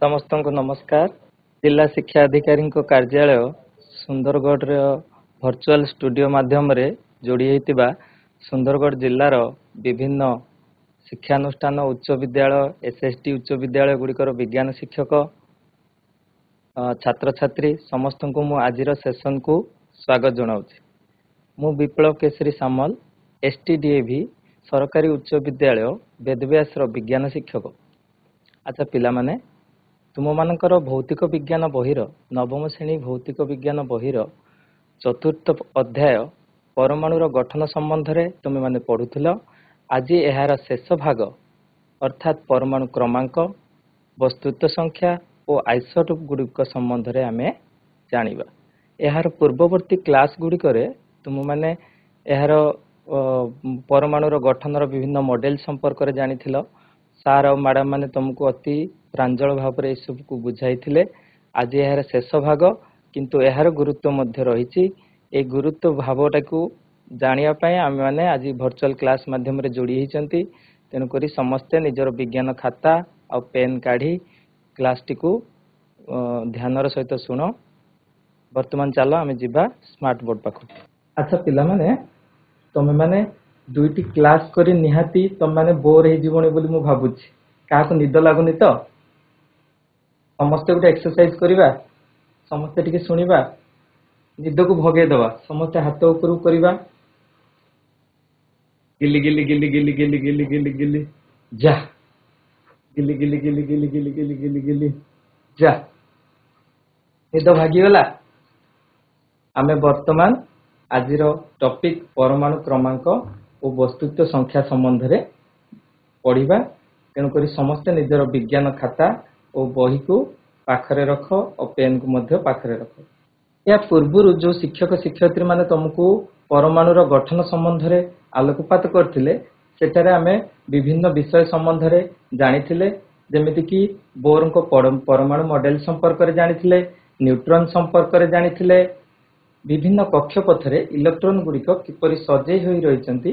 समस्त को नमस्कार। जिला शिक्षा अधिकारी कार्यालय सुंदरगढ़ वर्चुअल स्टूडियो माध्यम रे जोड़ी होइतिबा सुंदरगढ़ जिलार विभिन्न शिक्षानुष्ठान उच्च विद्यालय एसएसटी उच्च विद्यालय गुड़िकर विज्ञान शिक्षक छात्र छात्री समस्त को मु आज सेशन को स्वागत जनाऊँ। मु विप्लव केसरी सामल एसटीडीएवी सरकारी उच्च विद्यालय वेदव्यास विज्ञान शिक्षक। अच्छा पिला माने तुम मानकर भौतिक विज्ञान बहिर नवम श्रेणी भौतिक विज्ञान बहिर चतुर्थ अध्याय परमाणुर गठन संबंध रे तुम माने पढ़ुथिल। आज यार शेष भाग अर्थात परमाणु क्रमांक वस्तुत्व संख्या और आइसोटोप गुड़िक संबंध रे आमे जानिबा। यार पूर्ववर्ती क्लास गुड़िक तुम माने यार परमाणुर गठनर विभिन्न मॉडल संपर्क रे जानिथिल। सार और मैडम माने तुमको अति प्रांजल भाव में सब को बुझाई। आज यार शेष भाग किंतु यार गुरुत्व मध्य रही। ए गुरुत्व भावटा को जानापी आम मैंने आज वर्चुअल क्लास माध्यम जोड़ी होती। तेणुक समस्ते निजर विज्ञान खाता और पेन काढ़ी क्लास टी को ध्यान सहित शुण। वर्तमान चलो आम जा स्मार्ट बोर्ड पाख। अच्छा पिला माने तुम मैंने दुईटी क्लास करी निहाती तुम मैंने बोर हो भावुची। क्या निद लगुनि तो समस्ते गोटे एक्सरसाइज करवा। समस्ते टिके शुणा निद को भगेदवा। समस्ते हाथ ऊपर करवा। गिली गिली गिली गिली गिली गिली गिली गिली जा गिली गिली गिली गिली गिली गिली गिली गिली जा। निद भागीगला। आमे वर्तमान आज टॉपिक परमाणु क्रमांक और वस्तुत्व संख्या संबंध रे पढ़िबा। तेणुक समस्ते निजर विज्ञान खाता और बही को पाखरे रख और पेन को मध्य पाखरे रख। या पूर्व जो शिक्षक शिक्षयित्री माने तुमको परमाणुर गठन संबंध रे आलोकपात करथिले सेटारे आमे विभिन्न विषय संबंध रे जानिथिले। जेमिति कि बोर को परमाणु मॉडल संपर्क रे जानिथिले, न्यूट्रॉन संपर्क रे जानिथिले, विभिन्न कक्षपथ रे इलेक्ट्रॉन गुड़िक किपरि सजै होई रहिसंती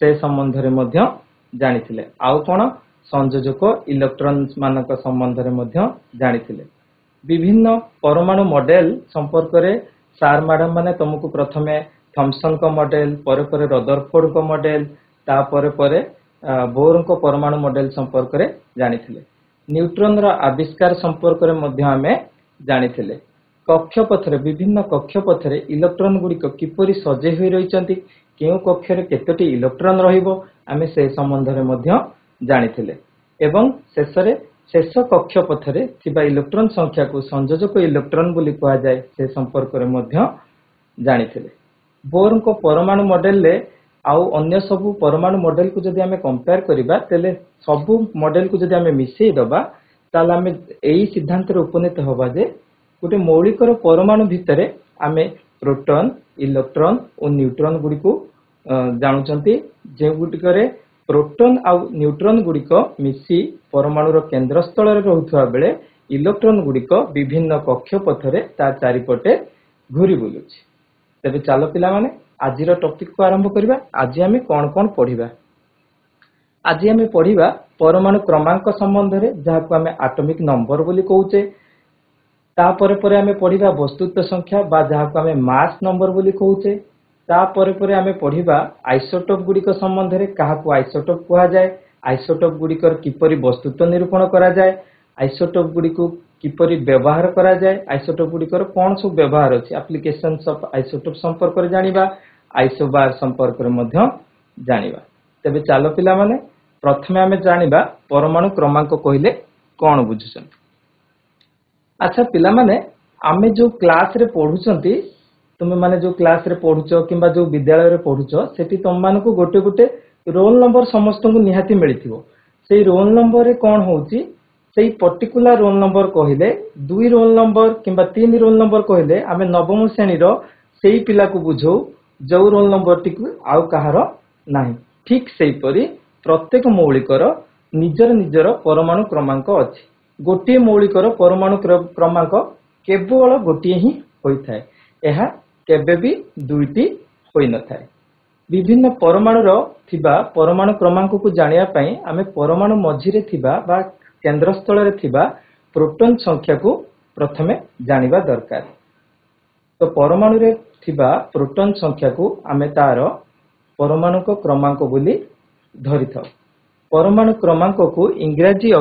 से संबंध रे मध्य जानिथिले। आउ कोन संयोजक इलेक्ट्रॉन मानक संबंध रे मध्य जानिथिले। विभिन्न परमाणु मॉडल संपर्क रे सार मैडम माने तुमको प्रथमे थॉमसन को मॉडल परे परे रदरफोर्ड को मॉडल ता परे परे बोर को परमाणु मॉडल संपर्क रे जानिथिले। न्यूट्रॉन रा आविष्कार संपर्क रे मध्य आमे जानिथिले। कक्षपथ रे विभिन्न कक्षपथ रे इलेक्ट्रॉन गुड़िक किपरि सजै होई रहिसंती केउ कक्ष रे केतोटी इलेक्ट्रॉन रहिबो आमे से संबंध रे मध्य जानिथिले। एवं शेषरे शेष कक्षपथ रे थिबा इलेक्ट्रॉन संख्या को संयोजक इलेक्ट्रॉन बोली कहा जाए से संपर्क रे मध्य जानिथिले। बोर को परमाणु मॉडल ले आउ अन्य सब परमाणु मॉडल को जदि आमे कंपेयर करिबा तेले सब मॉडल को जदि आमे मिसेई दबा ताले आमे एई सिद्धांत रे उपनीत होबा जे गोटे मौलिकर परमाणु भितर आमे प्रोटॉन इलेक्ट्रॉन और न्यूट्रॉन गुड़ी को जानुचंती। जे गुटिकरे प्रोटॉन आ न्यूट्रॉन गुड़िक मिसी परमाणुर केंद्र स्थल रे रहुथुवा बेले इलेक्ट्रॉन गुड़िक विभिन्न कक्षपथ रे ता चारिपटे घूरी बुलुछि। तेबे चलो पिला माने आजिर टॉपिक को आरंभ करिबा। आज आमे कोन कोन पढिबा। आज आमे पढिबा परमाणु क्रमांक संबंध रे जहा को आमे एटॉमिक नंबर बोली कहूचे। ता परे परे आमे पढिबा वस्तुत्व संख्या बा जहा को आमे मास नंबर बोली कहूचे। ता परे परे आमे पढिबा आइसोटोप गुड़िक संबंध रे कहा को आइसोटोप कहा जाए, आइसोटोप गुड़िकर किपरि वस्तुत्व निरूपण करा जाए, आइसोटोप गुड़िको किपरि व्यवहार करा जाए, आइसोटोप गुड़िकर कोन सब व्यवहार अछि, एप्लीकेशंस ऑफ आइसोटोप संपर्क रे जानिबा, आइसोबार संपर्क रे मध्य जानिबा। तबे चालो पिला माने प्रथमे आमे जानिबा परमाणु क्रमांक कहिले कोन बुझुछन। अच्छा पिला माने आमे जो क्लास रे पढुचंती तुम माने जो क्लास रे पढुचो किंबा जो विद्यालय रे पढुचो सेठी तुम मानको गोटे गोटे रोल नंबर समस्त को निहाती मिलिथिबो। सेई रोल नंबर रे कोन होउची सेई पर्टिकुलर रोल नंबर कहिले दुई रोल नंबर किंबा तीन रोल नंबर कहिले आमे नवम श्रेणी रो सेई पिला को बुझो जो रोल नंबर टिकु आउ कहारो नाही। ठीक सेई परी प्रत्येक मौलिकर निजर निजर परमाणु क्रमांक अछि। गोटे मौलिकर परमाणु क्रमांक केवल गोटे ही होइथाय। एहा केबे भी दुईटी होई न थाए। विभिन्न परमाणुर थिबा परमाणु क्रमांक को जानिया पई आमे परमाणु मझिरे थिबा बा केंद्र स्थल रे थिबा प्रोटॉन संख्या को प्रथमे जानिबा दरकार। तो परमाणु रे थिबा प्रोटॉन संख्या को आमे तार परमाणु को क्रमांक बोली धरि थाउ। परमाणु क्रमांक को इंग्रजी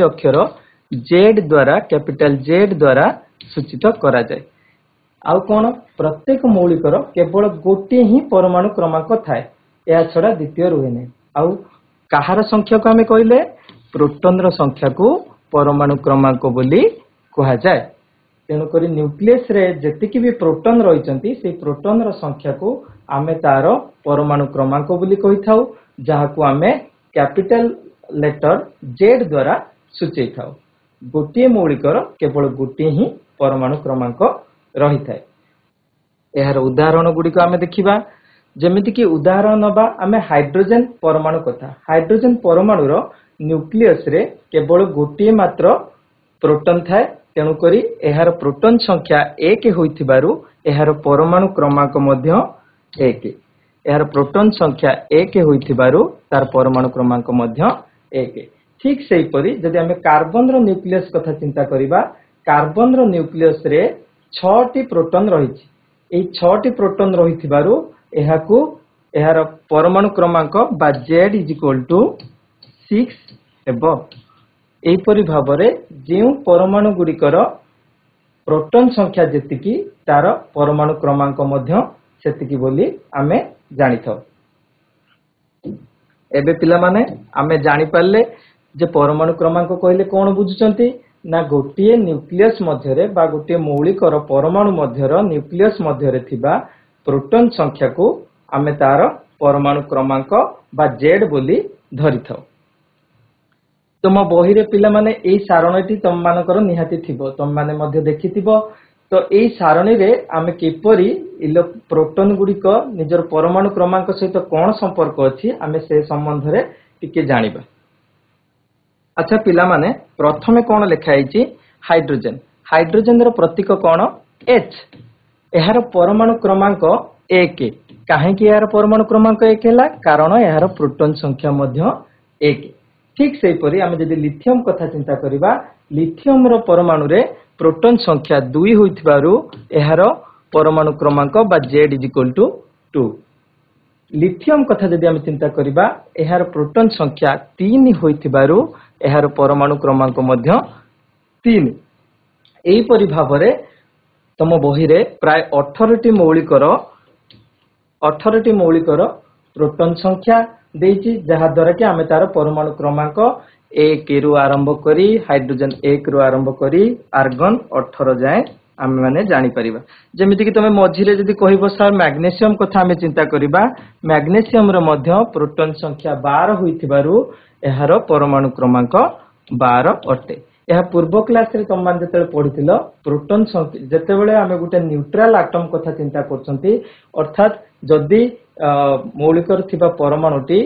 अक्षर Z द्वारा कैपिटल Z द्वारा सूचित करा जाए। आउ कोन प्रत्येक मौलिकर केवल गोटे ही परमाणु क्रमांक थाए, या छड़ा द्वितीय रुहे नै। आउ कहार संख्या को आमे कहले प्रोटॉन रो संख्या को परमाणु क्रमांक बोली कहा जाए। तेणु करी न्यूक्लियस रे जतिकि भी प्रोटॉन रहिचंती से प्रोटॉन रो संख्या को आमे तार परमाणु क्रमांक बोली कहि थाउ, जहा को आमे कैपिटल लेटर Z द्वारा सूचै थाउ। गोटे मौलिकर केवल गोटे ही परमाणु क्रमांक रही थाए। यार उदाहरण गुडी को आमे देखिबा। जेमिति कि उदाहरण नबा आमे हाइड्रोजन परमाणु कथा। हाइड्रोजन परमाणु रो न्यूक्लियस रे केवल गोटे मात्र प्रोटॉन थाए। तेणु करी एहार प्रोटॉन संख्या 1 होइथिबारु एहार परमाणु क्रमांक मध्य 1। एहार प्रोटॉन संख्या 1 होइथिबारु तार परमाणु क्रमांक मध्य 1। ठीक सेही परि जदि हमें कार्बन रो न्यूक्लियस कथा चिंता करिबा, कार्बन रो न्यूक्लियस रे 6 टी प्रोटॉन रहिछि। एई 6 टी प्रोटॉन रहिथिबारु एहाकू एहार परमाणु क्रमांक बा Z = 6 हेबो। एई परि भाबरे जेउ परमाणु गुडिकर प्रोटॉन संख्या जेतिकी तार परमाणु क्रमांक मध्य सेतिकी बोली आमे जानि थाउ। एबे पिला माने आमे जानि पाले जे परमाणु क्रमांक कहले कोन बुझुचंती ना गोटिए न्यूक्लियस मध्यरे बा गोटिए मौलिकर परमाणु मध्यर न्यूक्लियस मध्यरे थिबा प्रोटॉन संख्या को आमे तार परमाणु क्रमांक बा Z बोली धरि थाउ। तुम बही रे पिला माने एई सारणीटी तुम मानकर निहाती थिबो, तुम माने मध्य देखिथिबो। तो एई सारणी रे आमे किपरि प्रोटॉन गुडी को निजर परमाणु क्रमांक सहित कोन संपर्क अछि आमे से संबंध रे टिके जानिबा। अच्छा पिला माने प्रथमे कोन लेखा आइछि हाइड्रोजन। हाइड्रोजन रो प्रतीक कोन H। एहार परमाणु क्रमांक 1। काहे कि एहार परमाणु क्रमांक 1 हैला कारण एहार प्रोटॉन संख्या मध्य 1। ठीक सेही परि आमे जदि लिथियम कथा चिंता करिबा, लिथियम रो परमाणु रे प्रोटॉन संख्या 2 होइथिबारु एहार परमाणु क्रमांक बा Z = 2। लिथियम कथा जदि आमे चिंता करिबा, एहार प्रोटॉन संख्या 3 होइथिबारु एहार परमाणु क्रमांक मध्य 3। एई परि भाबरे तम बही रे प्राय 18 टी मौलिकर प्रोटॉन संख्या देइछि, जहा द्वारा कि आमे तार परमाणु क्रमांक 1 रु आरंभ करी हाइड्रोजन 1 रु आरंभ करी आर्गन 18 जाए आमे माने जानि परिबा। जेमिति कि तमे मझिरे जदि कहिबो सर मैग्नीशियम कथा आमे चिंता करिबा, मैग्नीशियम रो मध्य प्रोटॉन संख्या 12 होइथिबारु एहार परमाणु क्रमांक 12 अटे। एहा पूर्व क्लास रे तम मान जते पढिथिलो प्रोटॉन संख्या जते बेले आमे गुटे न्यूट्रल एटम कथा चिंता करछंती, अर्थात जदि मौलिकर थिबा परमाणुटी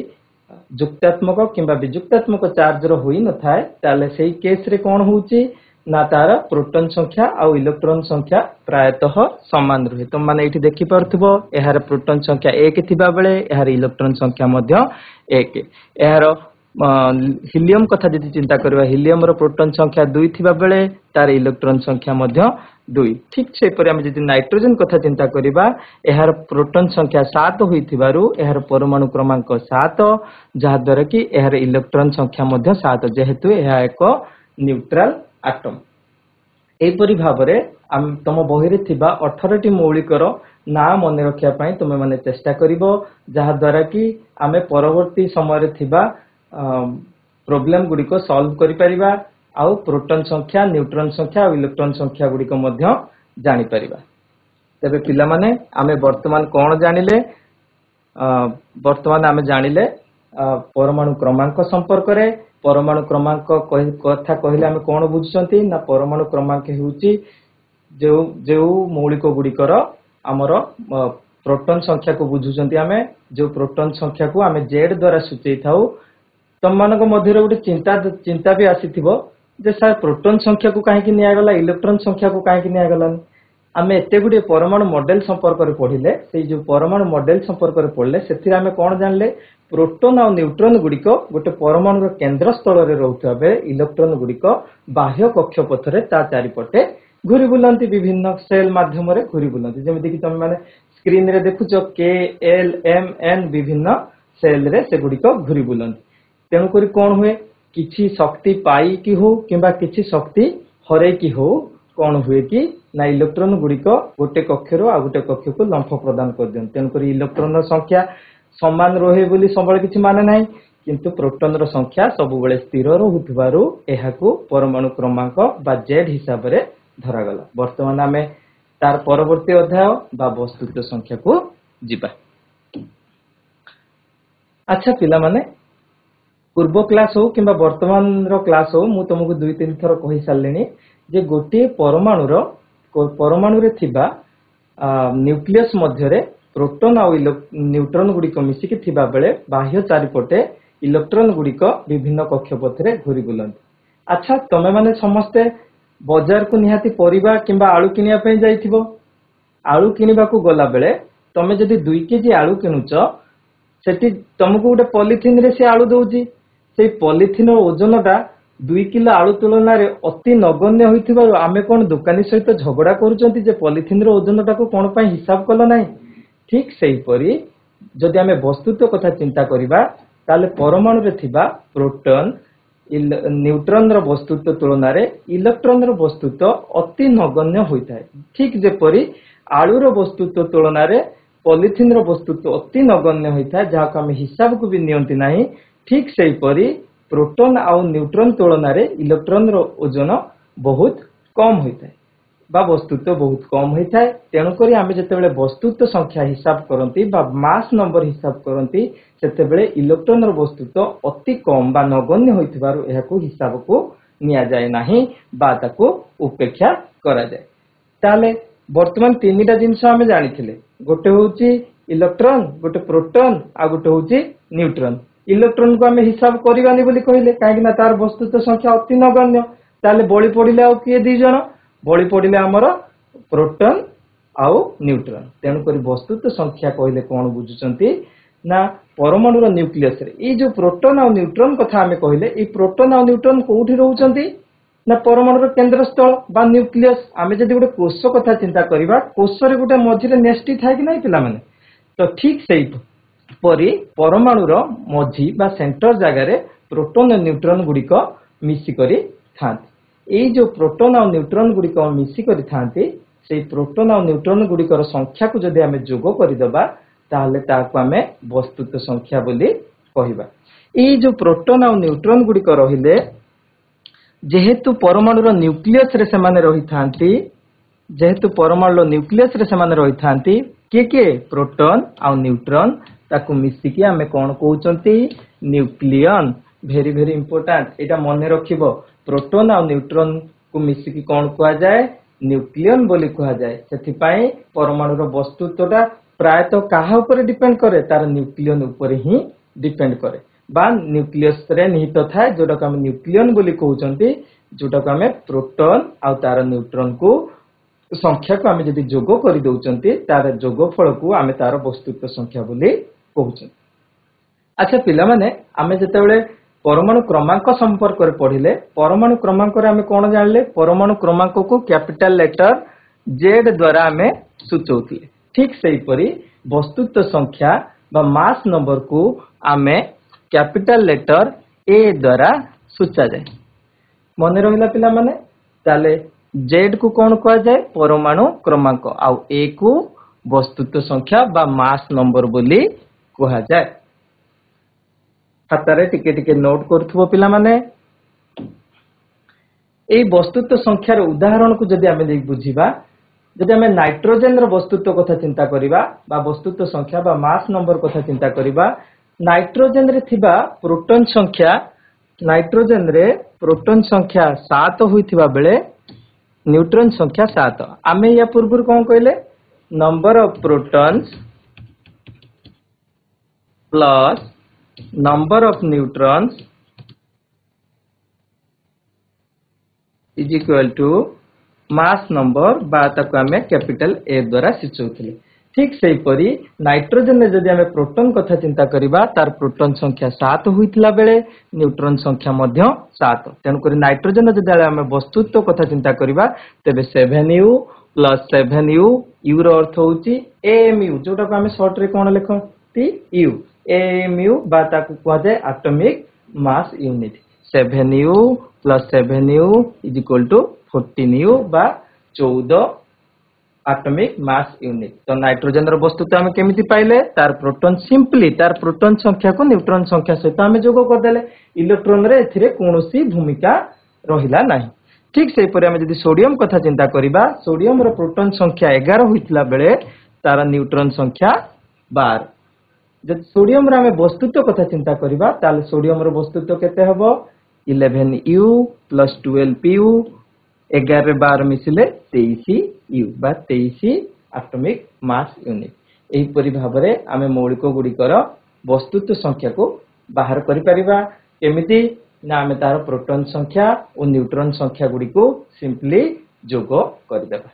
जुक्तात्मक किंबा विजुक्तात्मक चार्ज रो होई न थाए, ताले सेही केस रे कोन होउची ना तार प्रोटॉन संख्या आ इलेक्ट्रॉन संख्या प्रायतः समान रहे। तुम माने एठी देखि परथबो एहार प्रोटॉन संख्या 1 थिबा बेले एहार इलेक्ट्रॉन संख्या मध्य 1। एहार हीलियम कथा जदि चिंता करबा, हीलियम रो प्रोटॉन संख्या 2 थिबा बेले तार इलेक्ट्रॉन संख्या मध्य 2। ठीक से परि हम जदि नाइट्रोजन कथा चिंता करबा, एहार प्रोटॉन संख्या 7 होइथिबारु एहार परमाणु क्रमांक 7, जहा द्वारा कि एहार इलेक्ट्रॉन संख्या मध्य 7 जेहेतु एहा एक न्यूट्रल एटम। एई परि भाबरे तम बही रे थिबा 18 टी मौलिकर ना मन रखिया पई तुमे माने चेष्टा करिवो, जहा द्वारा कि आमे परवर्ती समय रे थिबा प्रॉब्लम गुडी को सॉल्व करि परिबा, आउ प्रोटॉन संख्या, न्यूट्रॉन संख्या और इलेक्ट्रॉन संख्या गुडी को मध्य जानि परिबा। तबे पिला माने आमे वर्तमान कोन जानिले, वर्तमान आमे जानिले परमाणु क्रमांक संपर्क रे। परमाणु क्रमांक कथा कहले आमे कोन बुझुचंती ना परमाणु क्रमांक हेउची जो मौलिक गुडीकर हमर प्रोटॉन संख्या को बुझुचंती, आमे जो प्रोटॉन संख्या को आमे Z द्वारा सूचै थाउ। तम मानक मध्य रे गुटे चिंता भी आसीथिबो जे सर प्रोटॉन संख्या को काहे कि निया गला, इलेक्ट्रॉन संख्या को काहे कि निया गलानी। आमे एते गुडे परमाणु मॉडल संपर्क रे पढिले, सेई जो परमाणु मॉडल संपर्क रे पढले सेथि आमे कोन जानले प्रोटॉन और न्यूट्रॉन गुड़िक गोटे परमाणु केंद्र स्थल रे रहउथबा बेले इलेक्ट्रॉन गुड़िक बाह्य कक्षपथ रे ता चारिपटे घूरी बुलंती विभिन्न सेल माध्यम रे घूरी बुलंती जेमिति कि तुम माने स्क्रीन रे देखुचो के एल एम एन विभिन्न सेल रे से गुड़िक घूरी बुलंती तेणु करी कोन हुए किछि शक्ति पाई कि हो किबा किछि शक्ति हरे कि हो कोन हुए कि ना इलेक्ट्रॉन गुड़िक गोटे कक्ष रो आ गोटे कक्ष को लंफ प्रदान कर दियन तेणु करी इलेक्ट्रॉन संख्या समान रहे बोली सबले किछि माने नाही किंतु प्रोटॉन रो संख्या सब बेले स्थिर रहउथबारु एहाकू परमाणु क्रमांक बा जेड हिसाब रे धरा गला वर्तमान आमे तार परवर्ती अध्याय बा वस्तुत्व संख्या को जिबा अच्छा पिला माने पूर्व क्लास हो किंबा वर्तमान रो क्लास हो मु तुमको दुई तीन थर कहि सारलेनी जे गोटे परमाणु रे थिबा न्यूक्लियस मध्य रे प्रोटॉन और न्यूट्रॉन गुड़िक मिसिकी थिबा बेले बाह्य चारिपटे इलेक्ट्रॉन गुड़िक विभिन्न कक्षपथ रे घूरी बुलंती अच्छा तमे माने समस्ते बाजार को निहाती परिबा किंबा आलू किनिया पे जाइथिबो आलू किनिबा को गला बेले तमे जदी 2 केजी आलू किनुच सेठी तुमको गोटे पॉलिथिन रे से आलू दउची से पॉलिथिन ओजनटा 2 किलो आलू तुलना रे अति नगण्य होइथिबारु आमे कोन दुकानी सहित झगड़ा करूचंती जे पॉलिथिन रो ओजनटा को कोन पई हिसाब कलो नाही ठीक सही परी जदि आमे वस्तुत्व कथा चिंता करिबा ताले परमाणु रे थिबा प्रोटॉन न्यूट्रॉन रो वस्तुत्व तुलना रे इलेक्ट्रॉन रो वस्तुत्व अति नगण्य होइथाय ठीक जेपरी आलू रो वस्तुत्व तुलना रे पॉलिथिन रो वस्तुत्व अति नगण्य होइथाय जहा को हम हिसाब को भी नियंती नाही ठीक सही परी प्रोटॉन और न्यूट्रॉन तुलना रे इलेक्ट्रॉन रो ओजन बहुत कम होइथाय बा वस्तुत्व बहुत कम होता है तेणुक आम जिते वस्तुत्व संख्या हिसाब करती मास नंबर हिसाब करती से इलेक्ट्रॉन वस्तुत्व अति कम बा नगण्य होइथिबारु हिसाब को निया जाए नाही बा ताको उपेक्षा करा जाए ताले वर्तमान तीनटा जिनस आम जानिथिले गोटे होउची इलेक्ट्रॉन गोटे प्रोटॉन आ गोटे होउची न्यूट्रॉन इलेक्ट्रॉन को आम हिसाब करबानी बोली कहले काहे ना तार वस्तुत्व संख्या अति नगण्य ताले बळी पड़िले आ किए दी जण बड़ी पड़े आमर प्रोटॉन आउ न्यूट्रॉन तेणुक वस्तुत्व संख्या कहले कौन बुझुचंती ना परमाणु न्यूक्लियस रे ये जो प्रोटॉन और न्यूट्रॉन कथा आमे कहले ये प्रोटॉन और न्यूट्रॉन कोठी रहउचंती ना परमाणु केंद्र स्थल बा न्यूक्लियस आमे जदि गोटे कोष कथा चिंता करिबा कोष रे गोटे मझिरे नेस्टी थाय कि नाही पिला माने तो ठीक सही परी परमाणु मझी बा सेंटर जगह रे प्रोटॉन और न्यूट्रॉन गुड़िक मिसी करी थांती ये जो प्रोटॉन और न्यूट्रॉन गुड़िक मिसी करी थांती से प्रोटॉन और न्यूट्रॉन गुड़िकर संख्या को जदि आमे जोग करिदबा ताहले ताको आमे वस्तुत्व संख्या बोली कहिबा ये जो प्रोटॉन और न्यूट्रॉन गुड़िक रहिले जेहेतु परमाणु न्यूक्लियस रे से माने रही थांती जेहेतु परमाणु न्यूक्लियस रे से माने रही थांती के प्रोटॉन और न्यूट्रॉन ताको मिसिकी आमे कोन कहउचंती न्यूक्लियन भेरी भेरी इंपोर्टेंट एटा मने रखिबो प्रोटॉन और न्यूट्रॉन को मिसिकी कौन कहा जाए न्यूक्लियन बोली कहा जाए सेथिपाई परमाणु वस्तुत्वटा प्रायतः कहा ऊपर डिपेंड करे तार न्यूक्लियन ऊपर ही डिपेंड करे बा न्यूक्लियस रे निहित थाए जोटा को हम न्यूक्लियन बोली कहउचंती जोटा को हमें प्रोटॉन और तार न्यूट्रॉन को संख्या को हमें जदि जोग करि दउचंती तार जोगफल को हमें तार वस्तुत्व संख्या बोली कहउचंती अच्छा पिला माने हमें जतेबेले परमाणु क्रमांक संपर्क में पढ़िले परमाणु क्रमांक रे हमें कौन जानले परमाणु क्रमांक को कैपिटल लेटर जेड द्वारा हमें सूचौथिले ठीक सही परी वस्तुत्व संख्या बा मास नंबर को हमें कैपिटल लेटर ए द्वारा सूचा जाए मन रहिला पिला माने ताले जेड को कौन कहा जाए परमाणु क्रमांक आउ ए को वस्तुत्व संख्या बा मास नंबर बोली कहा जाए खातारे टिके टिके नोट करथुबो पिला माने ए वस्तुत्व संख्यार उदाहरण को जदि आमे देख बुझिबा जदि आमे नाइट्रोजन रो वस्तुत्व कथा चिंता करिबा बा वस्तुत्व संख्या बा मास नंबर कथा चिंता करिबा नाइट्रोजन रे थिबा प्रोटॉन संख्या नाइट्रोजन रे प्रोटॉन संख्या 7 होइथिबा बेले न्यूट्रॉन संख्या 7 आमे या पूर्व कोन कहले number of protons plus number of neutrons is equal to mass number बा ताको हमें कैपिटल ए द्वारा सूचौथिले ठीक सेहीपरि नाइट्रोजन रे जदि आमे प्रोटॉन कथा चिंता करिबा तार प्रोटॉन संख्या 7 होइतला बेले न्यूट्रॉन संख्या मध्य 7 तेनु करी नाइट्रोजन जदि आमे वस्तुत्व कथा चिंता करिबा तेबे 7u + 7u u रो अर्थ होउची amu जोटा को आमे शॉर्ट रे कोन लेखती u amu बा ताकू कहवा जाय atomic mass unit 7u + 7u = 14u बा 14 एटॉमिक मास यूनिट। तो नाइट्रोजन रो वस्तुत्व आमे केमिति पाइले तार प्रोटॉन सिंपली तार प्रोटॉन संख्या को न्यूट्रॉन संख्या सहित आमे जोग कर देले इलेक्ट्रॉन रे एथिरे कोनोसी भूमिका रहिला नाही। ठीक सेही परे आमे जदि सोडियम कथा चिंता करिबा सोडियम रो प्रोटॉन संख्या 11 होइतला बेले तार न्यूट्रॉन संख्या 12 जदि सोडियम रे आमे वस्तुत्व कथा चिंता करिबा ताले सोडियम रो वस्तुत्व केते हबो 11u + 12pu 11 रे 12 मिसिले 23u बा 23 एटॉमिक मास यूनिट। एही परि भाबरे आमे मौलिक गुडिकर वस्तुत्व संख्या को बाहर करि परिबा केमिति ना आमे तार प्रोटॉन संख्या और न्यूट्रॉन संख्या गुडी को सिंपली जोग करि देबा।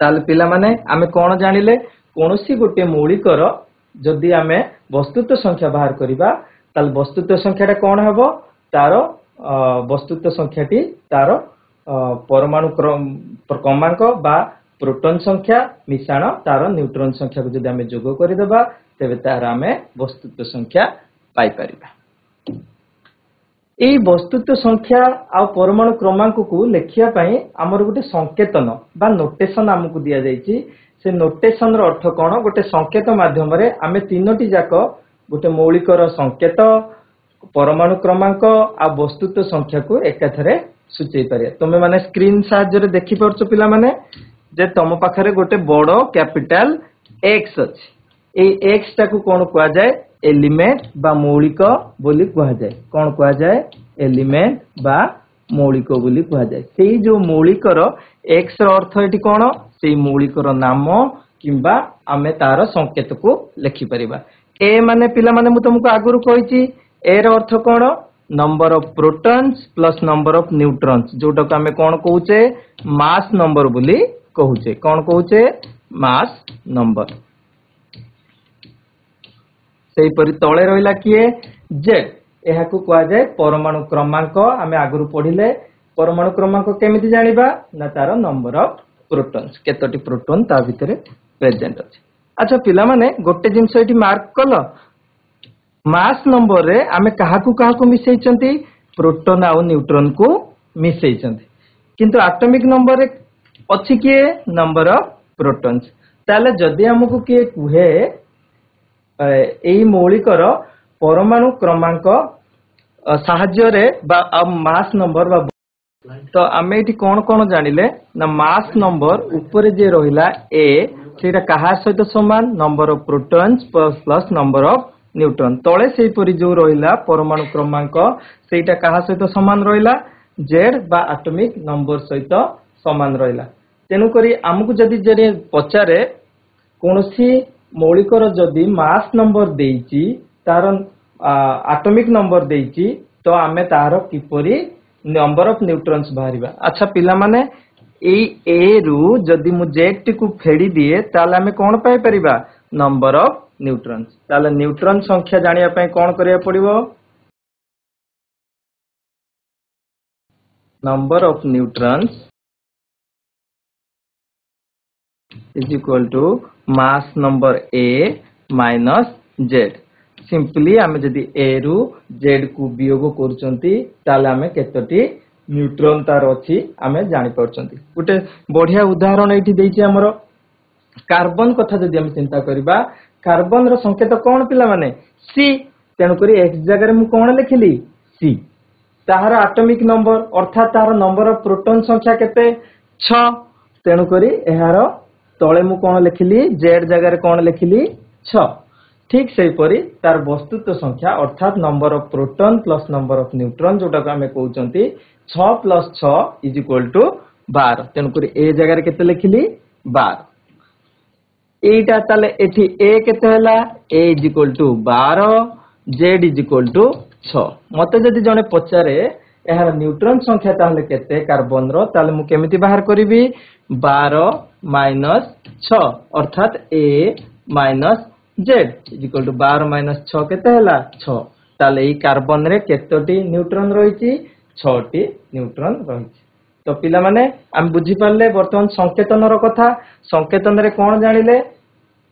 ताल पिला माने आमे कोन जानिले कोनोसी गोटे मौलिकर जदि आमे वस्तुत्व संख्या बाहर करिबा ताल वस्तुत्व संख्याटा कोन हबो तार वस्तुत्व संख्याटी तार परमाणु क्रमांक बा प्रोटॉन संख्या मिश्रण तार न्यूट्रॉन संख्या को जदि आमे जोग करि देबा तेबे तार आमे वस्तुत्व संख्या पाई परिबा। एई वस्तुत्व संख्या आ परमाणु क्रमांक को लेखिया पई हमर गोटे संकेतन बा नोटेशन हमकु दिया जायछि से नोटेशन रो अर्थ कोन गोटे संकेत माध्यम रे आमे तीनोटी जाक गोटे मौलिकर संकेत परमाणु क्रमांक आ वस्तुत्व संख्या को एकाथरे सूचै पारे। तुमे माने स्क्रीन साहाय्य रे देखि परछो पिला माने जे तम पाखरे गोटे बड़ो कैपिटल x अछि ए x टा को कोन कहआ जाय एलिमेंट बा मौलिक बोली कहआ जाय कोन कहआ जाय एलिमेंट बा मौलिक बोली कहआ जाय। सेही जो मौलिकर x रो अर्थ एठी कोन सेही मौलिकर नाम किंबा आमे तार संकेत को लिखि परिबा। ए माने पिला माने मु तुमको आगुरु कहिछि ए रो अर्थ कोन number of protons plus number of neutrons जोटा को आमे कोन कहूचे मास नंबर बोली कहूचे कोन कहूचे मास नंबर। सेही परि तळे रहिला किए जेड एहा को कहआ जाय परमाणु क्रमांक आमे आगुरु पढिले परमाणु क्रमांक केमिति जानिबा ना तार नंबर ऑफ प्रोटॉन्स केतोटी प्रोटॉन ता भितरे प्रेजेंट अछि। अच्छा पिला माने गोटे जिंस एठी मार्क कलो मास नंबर रे आमे काहाकू मिसैचंती प्रोटॉन आ न्यूट्रॉन को मिसैचंती किंतु एटॉमिक नंबर रे अछि के नंबर ऑफ प्रोटॉन्स ताले जदि हमकु के कुहे एई मौलिकर परमाणु क्रमांक साहाय्य रे बा मास नंबर बा तो आमे एठी कोन कोन जानिले ना मास नंबर ऊपर जे रहिला ए सेटा काहा सहित समान number of protons plus number of neutron तळे सेही परि जो रहिला परमाणु क्रमांक सेटा काहा सहित समान रहिला जेड बा एटॉमिक नंबर सहित समान रहिला। तेनु करी हमकु जदि जरे पचारे कोनोसी मौलिकर जदि मास नंबर देइची तार एटॉमिक नंबर देइची तो आमे तार किपरि नंबर ऑफ न्यूट्रॉन्स बाहरिबा। अच्छा पिला माने एई ए रु जदि मु जेड टी को फेडी दिए ताले आमे कोन पाई परिबा नंबर ऑफ न्यूट्रॉन्स। ताले न्यूट्रॉन संख्या जानिया पई कोन करिया पड़िबो number of neutrons is equal to mass number A minus Z. Simply आमे जदि ए रु जेड को वियोग करूचंती ताले आमे केतोटी न्यूट्रॉन तार अछि आमे जानि परचंती। गुटे बढ़िया उदाहरण एठी देइछि हमरो कार्बन कथा जदि हम चिंता करिबा कार्बन रो संकेत कोन पिला माने सी तेनु करी x जगह रे मु कोन लिखिली सी ताहार एटॉमिक नंबर अर्थात ताहार नंबर ऑफ प्रोटॉन संख्या केते 6 तेनु करी एहार तळे मु कोन लिखिली z जगह रे कोन लिखिली 6। ठीक सेही परी तार वस्तुत्व संख्या अर्थात number of proton plus number of neutron जोटा को हमें कहउचंती 6 + 6 = 12 तेनु करी ए जगह रे केते लिखिली 12 एटा ताले एठी ए केते हला a = 12 z = 6। मते जदि जने पचारे एहार न्यूट्रॉन संख्या ताले केते कार्बन रो ताले मु केमिति बाहर करिवि 12 माइनस 6 अर्थात A minus Z equal to 12 minus 6 केते हला 6 ताले ई कार्बन रे केतोटी न्यूट्रॉन रहिछि 6 टी न्यूट्रॉन रहिछि। तो पिला माने हम बुझी पारले वर्तमान संकेतन रो कथा संकेतन रे कोन जानिले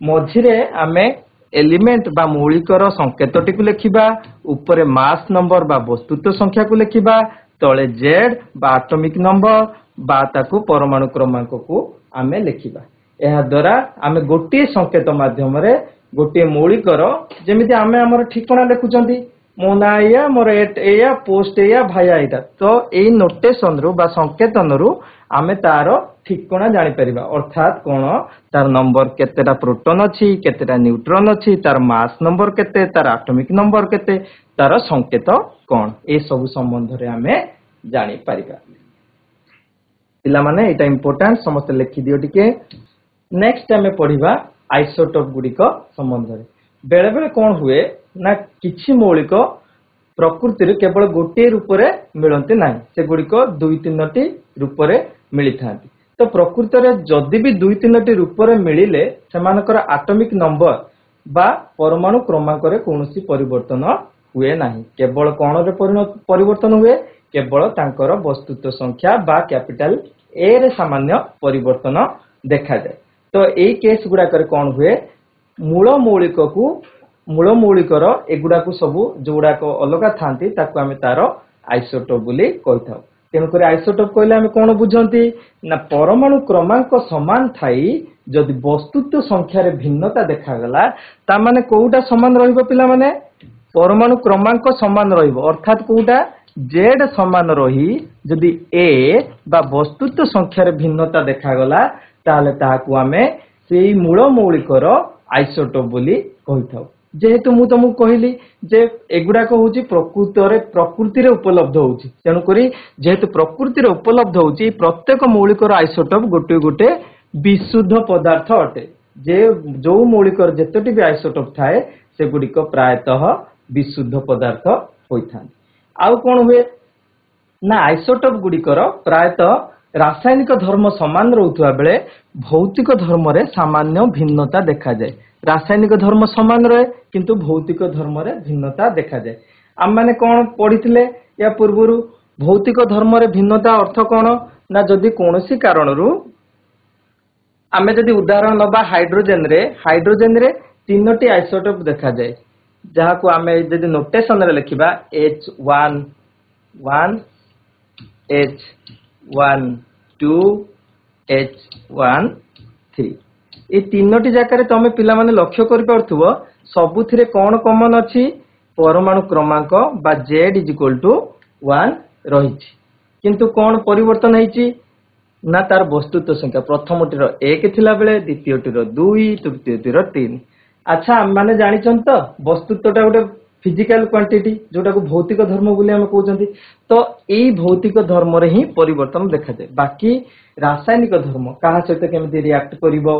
मझिरे आमे एलिमेंट बा मौलिकर संकेतटी को लिखिबा ऊपर मास नंबर बा वस्तुत्व संख्या को लिखिबा तळे जेड बा एटॉमिक नंबर बा ताकू परमाणु क्रमांक को आमे लिखिबा। एहा द्वारा आमे गोटे संकेत माध्यम रे गोटे मौलिकर जेमिति आमे हमर ठिकाना लिखुचंती मो ना या मोर एया पोस्ट एया भाया एटा तो एई नोटेशन रु बा संकेतन रु आमे तारो ठिकाना जानि परिबा अर्थात कोन तार नंबर केतेटा प्रोटॉन अछि केतेटा न्यूट्रॉन अछि तार मास नंबर केते तार एटॉमिक नंबर केते तार संकेत कोन ए सब संबंध रे आमे जानि परिबा। पिला माने एटा इंपोर्टेंट समस्त लिखि दियो टिके। नेक्स्ट आमे पढिबा आइसोटोप गुडी को संबंध रे बेले बेले कोन हुए ना किछि मौलिक प्रकृति रे केवल गोटे रूप रे मिलंते नाही से गुडी को दुई तीनटी रूप रे मिली थांती। तो प्रकृति रे जदि भी दुई तीनटी रूप रे मिलिले सेमानकर एटॉमिक नंबर बा परमाणु क्रमांक रे कोनोसी परिवर्तन हुए नाही केवल कोन रे परिवर्तन हुए केवल तांकर वस्तुत्व संख्या बा कैपिटल ए रे सामान्य परिवर्तन देखा जाए। तो एई केस गुडा करे कोन हुए मूल मौलिक को मूल मौलिकर एगुडा को सब जोड़ा को अलगा थांती ताको आमे तारो आइसोटोप बोली कहिथाउ। तेनु करे आइसोटोप कहले आमे कोन बुझंती ना परमाणु क्रमांक समान थाई जदि वस्तुत्व संख्या रे भिन्नता देखा गला ता माने कोउटा समान रहिबो पिला माने परमाणु क्रमांक समान रहिबो अर्थात कोउटा जेड समान रही जदि ए बा वस्तुत्व संख्या रे भिन्नता देखा गला ताले ताहाकु आमे सेई मूल मौलिकर आइसोटोप बोली कहिथाउ। जेहेतु मु तुमको कहली जे एगुडा को होची प्रकृति रे उपलब्ध होची तेनु करी जेहेतु प्रकृति रे उपलब्ध होची प्रत्येक मौलिकर आइसोटोप गोटे गोटे विशुद्ध पदार्थ अटे जे जो मौलिकर जेतोटी भी आइसोटोप थाए से गुडी को प्रायतः विशुद्ध पदार्थ होइथान। आउ कोन हुए ना आइसोटोप गुडी कर प्रायतः रासायनिक धर्म समान रहउथुआ बेले भौतिक धर्म रे सामान्य भिन्नता देखा जाए। रासायनिक धर्म समान रहे किंतु भौतिक धर्म रे भिन्नता देखा जाए। आम माने कोन पढिथिले या पूर्वरु भौतिक धर्म रे भिन्नता अर्थ कोन ना जदि कोनोसी कारण रु आमे जदि उदाहरण नबा हाइड्रोजन रे तीनोटी आइसोटोप देखा जाए जहा को आमे जदि नोटेशन रे लिखिबा H1 1 H1 2 H1 3 ए तीनोटी जाकर तमे पिला माने लक्ष्य करि पारथुबो सबुथिरे कोन कॉमन अछि परमाणु क्रमांक बा Z = 1 रहिछि किंतु कोन परिवर्तन हेछि ना तार वस्तुत्व संख्या प्रथमटीर 1 थिला बेले द्वितीयटीर 2 तृतीयटीर 3। अच्छा माने जानि छन त वस्तुत्वटा गोटे फिजिकल क्वांटिटी जोटा को भौतिक धर्म बोली हम कहउचंती तो एई भौतिक धर्म रे ही परिवर्तन देखा जाय। बाकी रासायनिक धर्म काहा सहित केमिति रिएक्ट करिवो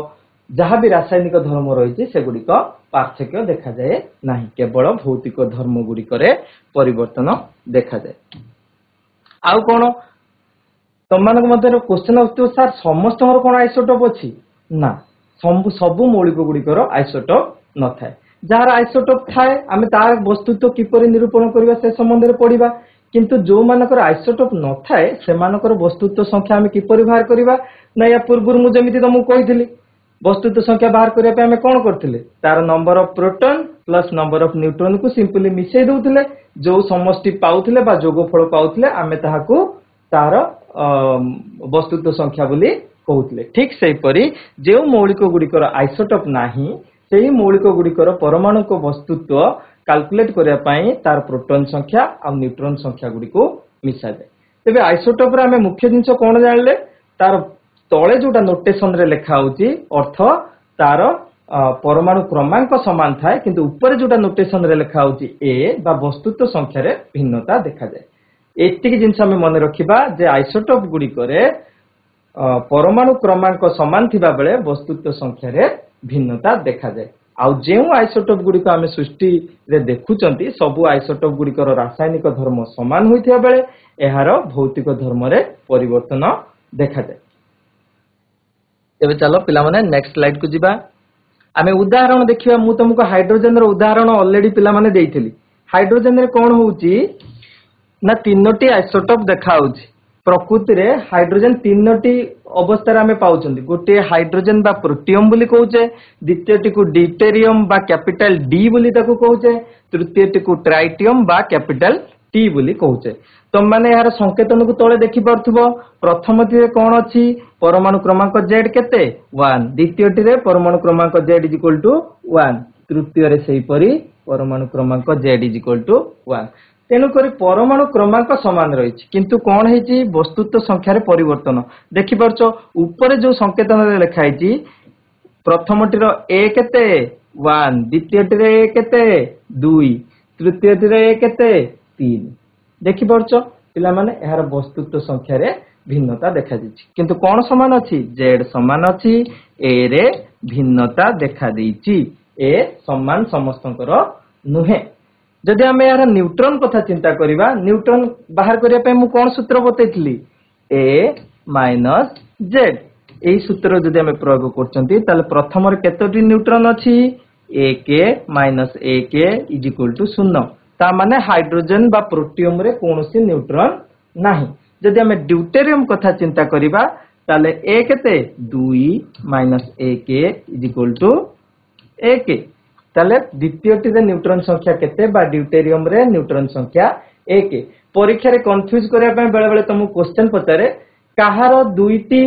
जहाँ भी रासायनिक धर्म रही से गुड़िक पार्थक्य देखा जाए नहीं केवल भौतिक धर्म गुड़िक परिवर्तन देखा जाए। आउ कौन तुम मध्य क्वेश्चन आसो सर समस्त कौन आइसोटोप अच्छी ना सबु मौलिक गुड़िकर आइसोटोप न थाए जार आइसोटोप थाए आम तार वस्तुत्व किपर निरूपण करवा से संबंध में पढ़ा किंतु जो मानकर आइसोटोप न थाए से वस्तुत्व संख्या आम किपर बाहर करवा ना या पूर्व मुझे तुमको कही वस्तुत्व संख्या बाहर करने आम कौन करते तार number of proton plus number of neutron को सिंपली मिसई दउथिले जो समष्टि पाउथिले बा जोगफल पाउथिले आमे ताहाकू तार वस्तुत्व संख्या बोली कहउथिले। ठीक सेही परी जे मौलिक गुड़िकर आइसोटोप नाही सेही मौलिक गुड़िकर परमाणु को वस्तुत्व कैलकुलेट करने पाई तार प्रोटॉन संख्या और न्यूट्रॉन संख्या गुड़ी को मिसा जाए। तेबे आइसोटोप रे आमे मुख्य जिंस कोन जानले तार तले जोटा नोटेशन रे लेखा होची अर्थ तार परमाणु क्रमांक समान थाए किंतु ऊपर जोटा नोटेशन रे लेखा होची ए बा वस्तुत्व संख्या रे भिन्नता देखा जाए। एतिक जिंस आमे मन रखिबा जे आइसोटोप गुडी करे परमाणु क्रमांक समान थिबा बेले वस्तुत्व संख्या रे भिन्नता देखा जाए। आउ जेउ आइसोटोप गुडी को आमे सृष्टि रे देखुचंती सबु आइसोटोप गुडीकर रासायनिक धर्म समान होइथिबा बेले एहार भौतिक धर्म रे परिवर्तन देखा जाए। एबे चलो पिला माने नेक्स्ट स्लाइड को जिबा आमे उदाहरण देखिबा मु तुमको हाइड्रोजन रो उदाहरण ऑलरेडी पिला माने देइथिली हाइड्रोजन रे कोन होउची ना तीनोटी आइसोटोप देखा होउची प्रकृति रे हाइड्रोजन तीनोटी अवस्था रे आमे पाउचंदी गोटे हाइड्रोजन बा प्रोटियम बोली कहउचे द्वितीयटी को ड्यूटेरियम बा कैपिटल डी बोली ताको कहउचे तृतीयटी को ट्राइटियम बा कैपिटल टी बोली कहउचे तुम माने यार संकेतन को तळे देखि परथबो प्रथमटी रे कोन अछि परमाणु क्रमांक z केते 1 द्वितीयटी रे परमाणु क्रमांक z = 1 तृतीय रे सेही परी परमाणु क्रमांक z = 1 तेनु करी परमाणु क्रमांक समान रही किंतु कौन है वस्तुत्व संख्या रे परिवर्तन देखि परछो ऊपर जो संकेतन रे लिखा है प्रथमटी रो a केते 1 द्वितीयटी रे a केते 2 तृतीयटी रे a केते 3 देखि परछो पिला माने एहार वस्तुत्व संख्या रे भिन्नता देखा दिछि किंतु कौन समान अछि z समान अछि a रे भिन्नता देखा दिछि a समान समस्तंकर नुहे जदि आमे यार न्यूट्रॉन कथा चिंता करिबा न्यूट्रॉन बाहर करिया पे मु कोन सूत्र बतैथिली a - z एही सूत्र जदि आमे प्रयोग करचंती ताले प्रथम रे केतोटी न्यूट्रॉन अछि ak - ak = 0 ता माने हाइड्रोजन बा प्रोटियम रे कोनोसी न्यूट्रॉन नाही जदि आमे ड्यूटेरियम कथा चिंता करिबा ताले a केते 2 - ak = 1 ताले द्वितीयटी रे न्यूट्रॉन संख्या केते बा ड्यूटेरियम रे न्यूट्रॉन संख्या 1 परीक्षा रे कंफ्यूज करिया पे बेले बेले तुम क्वेश्चन पचारे काहारो दुईटी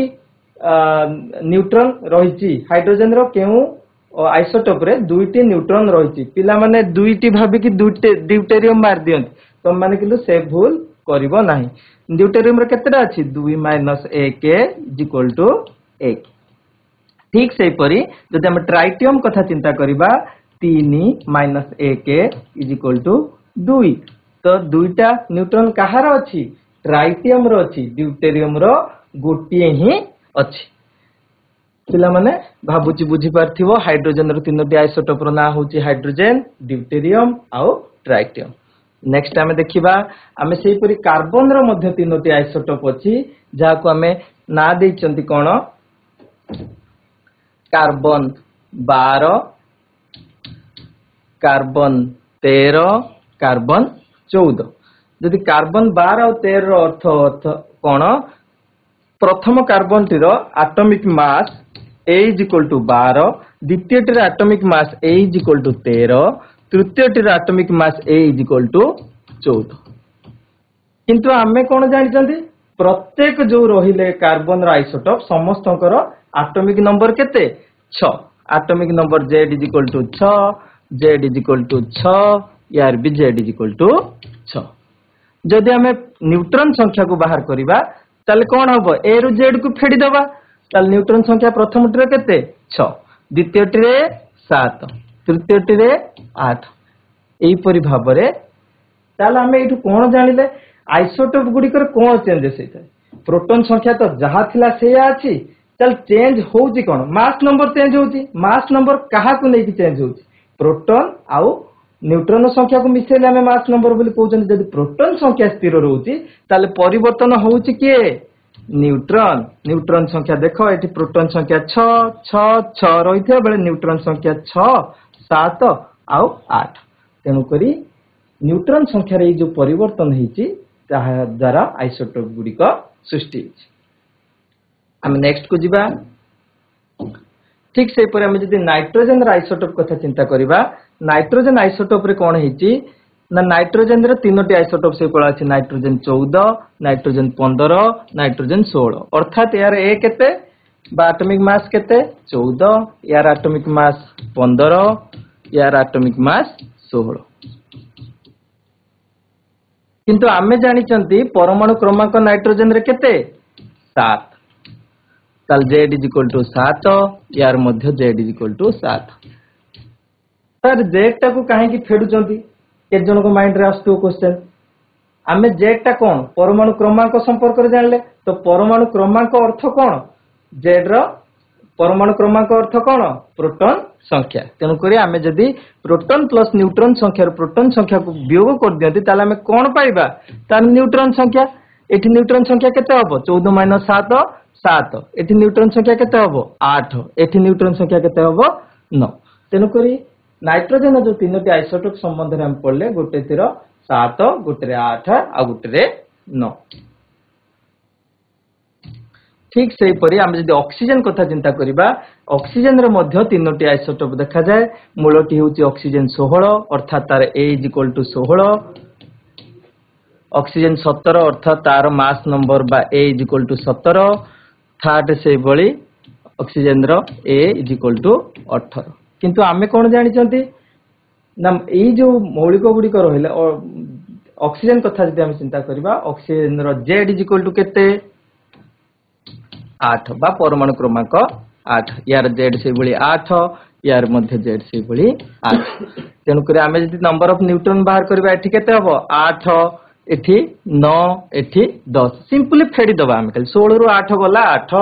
न्यूट्रॉन रहिची हाइड्रोजन रो केउ आइसोटोप रे दुईटी न्यूट्रॉन रहिची पिला माने दुईटी भाबी कि ड्यूटेरियम मार दियंत तुम माने किलो से भूल करिवो नाही ड्यूटेरियम रे केतेटा अछि 2 - 1 = 1 ठीक से परी जदि हम ट्राइटियम कथा चिंता करिबा 3 - 1 = 2 तो दुईटा न्यूट्रॉन कहार अछि ट्राइटियम रो अछि ड्यूटेरियम रो गोटिए ही अछि पिला माने भाबुची बुझी पारथिवो हाइड्रोजन रो तीनोटी आइसोटोप रो ना होची हाइड्रोजन ड्यूटेरियम आउ ट्राइटियम नेक्स्ट आमे देखिबा आमे सेही परी कार्बन रो मध्ये तीनोटी आइसोटोप अछि जा को आमे ना देइचंती कोन कार्बन 12 कार्बन 13 कार्बन 14 यदि कार्बन 12 और 13 रो अर्थ कोन प्रथम कार्बन टीर एटॉमिक मास A = 12 द्वितीय टीर एटॉमिक मास A = 13 तृतीय टीर एटॉमिक मास A = 14 किंतु आमे कोन जानि चंदी प्रत्येक जो रहिले कार्बन रो आइसोटोप समस्तकर एटॉमिक नंबर केते 6 एटॉमिक नंबर Z = 6 Z = 6 यार भी Z = 6 जदि हमें न्यूट्रॉन संख्या को बाहर करिबा ताले कोन हबो A रु Z को फेडी दबा ताले न्यूट्रॉन संख्या प्रथम टीरे केते 6 द्वितीय टीरे 7 तृतीय टीरे 8 एई परि भाबरे ताले हमें एठु कोन जानिले आइसोटोप गुडी कर कोन चेंजेस हेता प्रोटॉन संख्या तो जहा थिला सेया अछि चल चेंज होउची कोन मास नंबर चेंज होउची मास नंबर कहा को नै कि चेंज होउची प्रोटॉन आउ न्यूट्रॉन संख्या को मिसेले हमें मास नंबर बोली कहउछन जदि प्रोटॉन संख्या स्थिर रहउची ताले परिवर्तन होउची के न्यूट्रॉन न्यूट्रॉन संख्या देखो एठी प्रोटॉन संख्या 6 6 6 रहिथे बेले न्यूट्रॉन संख्या 6 7 आउ 8 तेनु करी न्यूट्रॉन संख्या रे जो परिवर्तन हेची ताहा द्वारा आइसोटोप गुडी को सृष्टि हेची हम नेक्स्ट को जिबा ठीक से पर हम जदि नाइट्रोजन रा आइसोटोप कथा चिंता करिबा नाइट्रोजन आइसोटोप रे कोन हेची ना नाइट्रोजन रे तीनोटी आइसोटोप से कोला अछि नाइट्रोजन 14 नाइट्रोजन 15 नाइट्रोजन 16 अर्थात यार ए केते बा एटॉमिक मास केते 14 यार एटॉमिक मास 15 यार एटॉमिक मास 16 किंतु आमे जानि चंती परमाणु क्रमांक नाइट्रोजन रे केते 7 ताल Z = 7 यार मध्य Z = 7 सर Z टा को काहे की फेडु चंती एक जन को माइंड रे आस्तु क्वेश्चन आमे Z टा कोन परमाणु क्रमांक संपर्क रे जानले तो परमाणु क्रमांक अर्थ कोन Z रो परमाणु क्रमांक अर्थ कोन प्रोटॉन संख्या तेनु करी आमे जदी प्रोटॉन प्लस न्यूट्रॉन संख्या रो प्रोटॉन संख्या को वियोग कर दियंती ताले आमे कोन पाइबा तार न्यूट्रॉन संख्या एठी न्यूट्रॉन संख्या केते हबो 14 - 7 7 एठी न्यूट्रन संख्या केते हबो 8 एठी न्यूट्रन संख्या केते हबो 9 तेनु करी नाइट्रोजन जो तीनोटी आइसोटोप संबंध रे हम पढ़ले गोटे तीर 7 गोटे रे 8 आ गोटे रे 9 ठीक से परी हम जदि ऑक्सीजन कथा चिंता करिबा ऑक्सीजन रे मध्य तीनोटी आइसोटोप देखा जाए मूलटी होची ऑक्सीजन 16 अर्थात तार A = 16 ऑक्सीजन 17 अर्थात तार मास नंबर बा A = 17 थर्ड से बळी ऑक्सीजन रो A = 18 किंतु आमे कोन जानि चंती ना ए जो मौलिक गुडी को रहले ऑक्सीजन कथा जदि हम चिंता करिबा ऑक्सीजन रो Z = केते 8 बा परमाणु क्रमांक 8 यार Z से बळी 8 यार मध्य Z से बळी 8 तेनु करे आमे जदि नंबर ऑफ न्यूट्रॉन बाहर करिबा एठी केते हबो 8 एठी 9 एठी 10 सिंपली फेडी दबा हम 16 रु 8 गला 8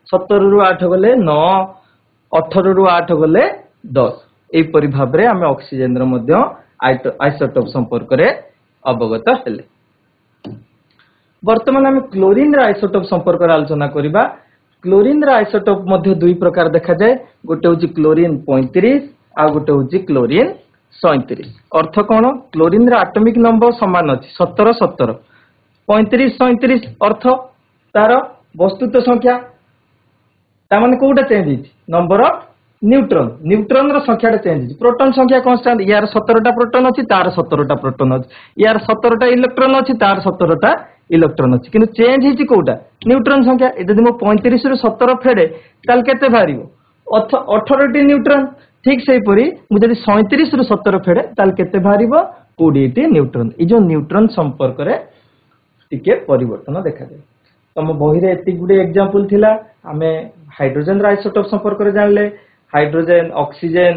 17 रु 8 गले 9 18 रु 8 गले 10 ए परि भाबरे हम ऑक्सीजन रो मध्य आइसोटोप संपर्क रे अवगत हेले वर्तमान हम क्लोरीन रा आइसोटोप संपर्क रे आलोचना करिबा क्लोरीन रा आइसोटोप मध्य दुई प्रकार देखा जाए गोटे होची क्लोरीन 35 आ गोटे होची क्लोरीन 37 अर्थ कोन क्लोरीन रा एटॉमिक नंबर समान अछि 17 17 35 37 अर्थ तार वस्तुत्व संख्या ता माने कोटा चेंज हिची नंबर ऑफ न्यूट्रॉन न्यूट्रॉन रो संख्या चेंज हिची प्रोटॉन संख्या कांस्टेंट यार 17 टा प्रोटॉन अछि तार 17 टा प्रोटॉन अछि यार 17 टा इलेक्ट्रॉन अछि तार 17 टा इलेक्ट्रॉन अछि किंतु चेंज हिची कोटा न्यूट्रॉन संख्या यदि मो 35 रु 17 फेडे ताल केते भारिबो 18 टी न्यूट्रॉन ठीक से परी मु जदि 37 रु 17 फेडे ताल केते भारिबो 20 टी न्यूट्रॉन ई जो न्यूट्रॉन संपर्क रे टिके परिवर्तन देखा जाय तम बही रे एति गुडे एग्जांपल थिला हमें हाइड्रोजन रा आइसोटोप संपर्क रे जानले हाइड्रोजन ऑक्सीजन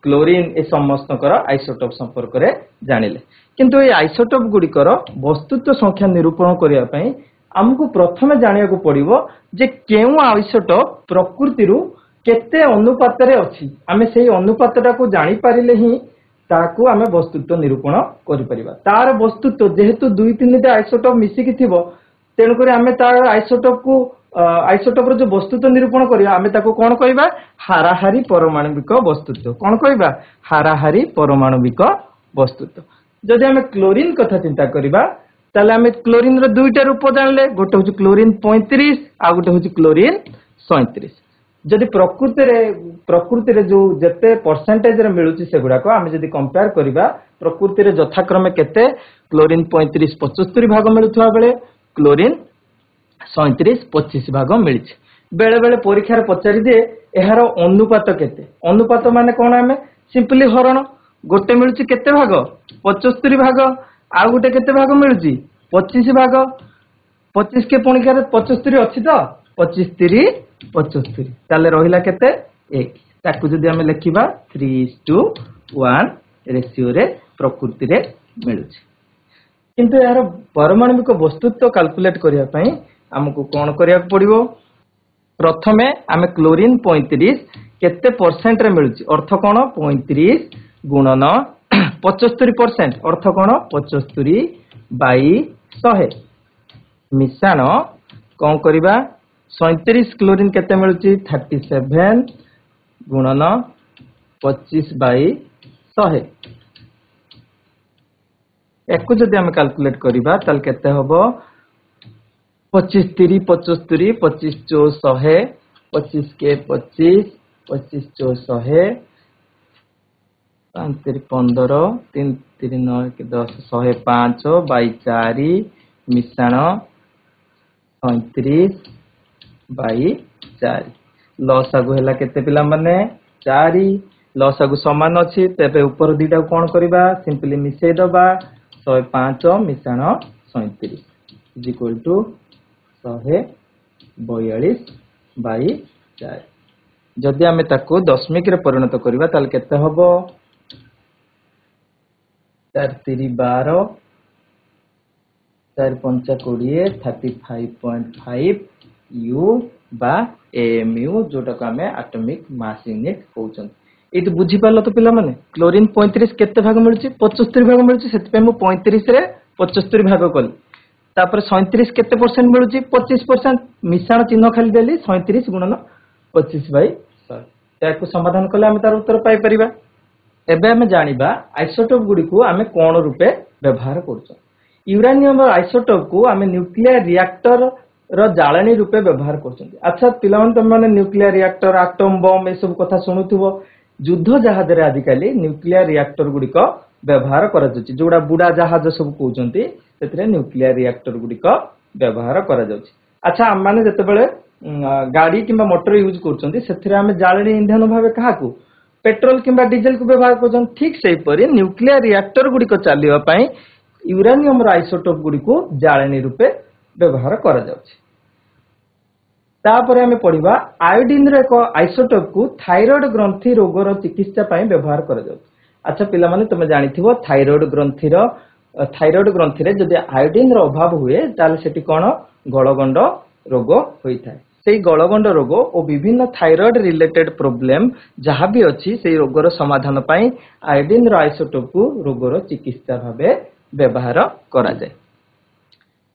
क्लोरीन ए समस्त कर आइसोटोप संपर्क रे जानिले किंतु ए आइसोटोप गुडी कर वस्तुत्व संख्या निरूपण करिया पई हमकु प्रथमे जानिया को पड़िबो जे केउ आइसोटोप प्रकृति रु केते अनुपात रे अछि हमें सेही अनुपातटा को जानि पारिले ही ताकू हमें वस्तुत्व निरूपण करि परिबा तार वस्तुत्व जेहेतु दुई तीन टा आइसोटोप मिसी कि थिबो तेनु करी हमें तार आइसोटोप को आइसोटोप रो जो वस्तुत्व निरूपण करिया हमें ताको कोन कहबा हाराहारी परमाणविक वस्तुत्व कोन कहबा हाराहारी परमाणविक वस्तुत्व जदि हमें क्लोरीन कथा चिंता करिबा ताले हमें क्लोरीन रो दुईटा रूप जानले गोटे होची क्लोरीन 35 आ गोटे होची क्लोरीन 37 जदि प्रकृति रे जो जते परसेंटेज रे मिलुची सेगुडा को हमें जदि कंपेयर करिबा प्रकृति रे यथाक्रमे केते क्लोरीन 35 75 भाग मिलुथवा बेले क्लोरीन 37 25 भाग मिलछि बेले बेले परीक्षा रे पचारि दे एहारो अनुपात केते अनुपात माने कोन हमें सिंपली हरण गोटे मिलुची केते भाग 75 भाग आ गोटे केते भाग मिलुची 25 भाग 25 के पुणी के 75 अछि तो 25 3 75 ताले रहिला केते 1 ताकू जदि हमें लिखिबा 3:1 रेशियो रे प्रकृति रे मिलुची किंतु यार परमाणविक वस्तुत्व कैलकुलेट करिया पई हमकु कोन करिया पड़िबो प्रथमे हमें क्लोरीन 35 केते परसेंट रे मिलुची अर्थ कोन 35 गुणन 75% अर्थ कोन 75 बाई 100 मिश्रण कोन करिबा 37 क्लोरीन केते मिलुची 37 गुणन 25 बाई 100 एको जदि हम कैलकुलेट करिबा ताल केते हबो 25 3 75 25 4 100 25 के 25 25 4 100 5 3 15 3 3 9 के 10 105 बाई 4 मिश्रण 35 बाई 4 लसागु हला केते पिला माने 4 लसागु समान अछि तेबे ऊपर दीटा कोन करबा सिंपली मिसै दबा 105 मिश्रण 37 इज इक्वल टू 142 बाई 4 जदि हमें ताको दशमिक रे परिणत करिबा ताल केते हबो 4 3 12 4 5 20 35.5 U बा AMU जोटा को हमें एटॉमिक मास यूनिट कहउछन एत बुझी पालो तो पिला माने क्लोरीन 35 केते भाग मिलुची 75 भाग मिलुची सेति पे मु 35 रे 75 भाग कल तापर 37 केते परसेंट मिलुची 25%। मिश्रण चिन्ह खाली देली 37 गुणन 25/100 याकू समाधान कले आम तार उत्तर पाई परिबा। एबे आमे जानिबा आइसोटोप गुडी को आमे कोन रूपे व्यवहार करछो। यूरेनियम आइसोटोप को आमे न्यूक्लियर रिएक्टर रो जाळनी रूपे व्यवहार करछन। अच्छा पिलावन तुम माने न्यूक्लियर रिएक्टर एटम बम ए सब कथा सुनुथुबो। युद्ध जहाज रे आजिकाली न्यूक्लियर रिएक्टर गुडी को व्यवहार करा जाउची। जोडा बुडा जहाज सब कहउचंती सेतरे न्यूक्लियर रिएक्टर गुडी को व्यवहार करा जाउची। अच्छा हम माने जते बेले गाड़ी किंबा मोटर यूज करछंती सेथरे आमे जाळनी ईंधन भाबे काहाकू पेट्रोल किंबा डीजल को व्यवहार करछन। ठीक सेही परि न्यूक्लियर रिएक्टर गुडी को चालिबा पई यूरेनियम रो आइसोटोप गुडी को जाळनी रूपे व्यवहार करा जाउची। तापर आमे पढिबा आयोडीन रो एक आइसोटोप को थायराइड ग्रंथि रोग रो चिकित्सा पई व्यवहार करा जाउची। अच्छा पिला माने तुमे जानिथिबो थायराइड ग्रंथि रे जदि आयोडीन रो अभाव हुए ताले सेठी कोन गळगंड रोग होई थाए। सेही गळगंड रोग और विभिन्न थायराइड रिलेटेड प्रॉब्लम जहाँ भी अच्छी से रोगर समाधान पाई आयोडीन रो आइसोटोप को रोगर चिकित्सा भावे व्यवहार करा जाए।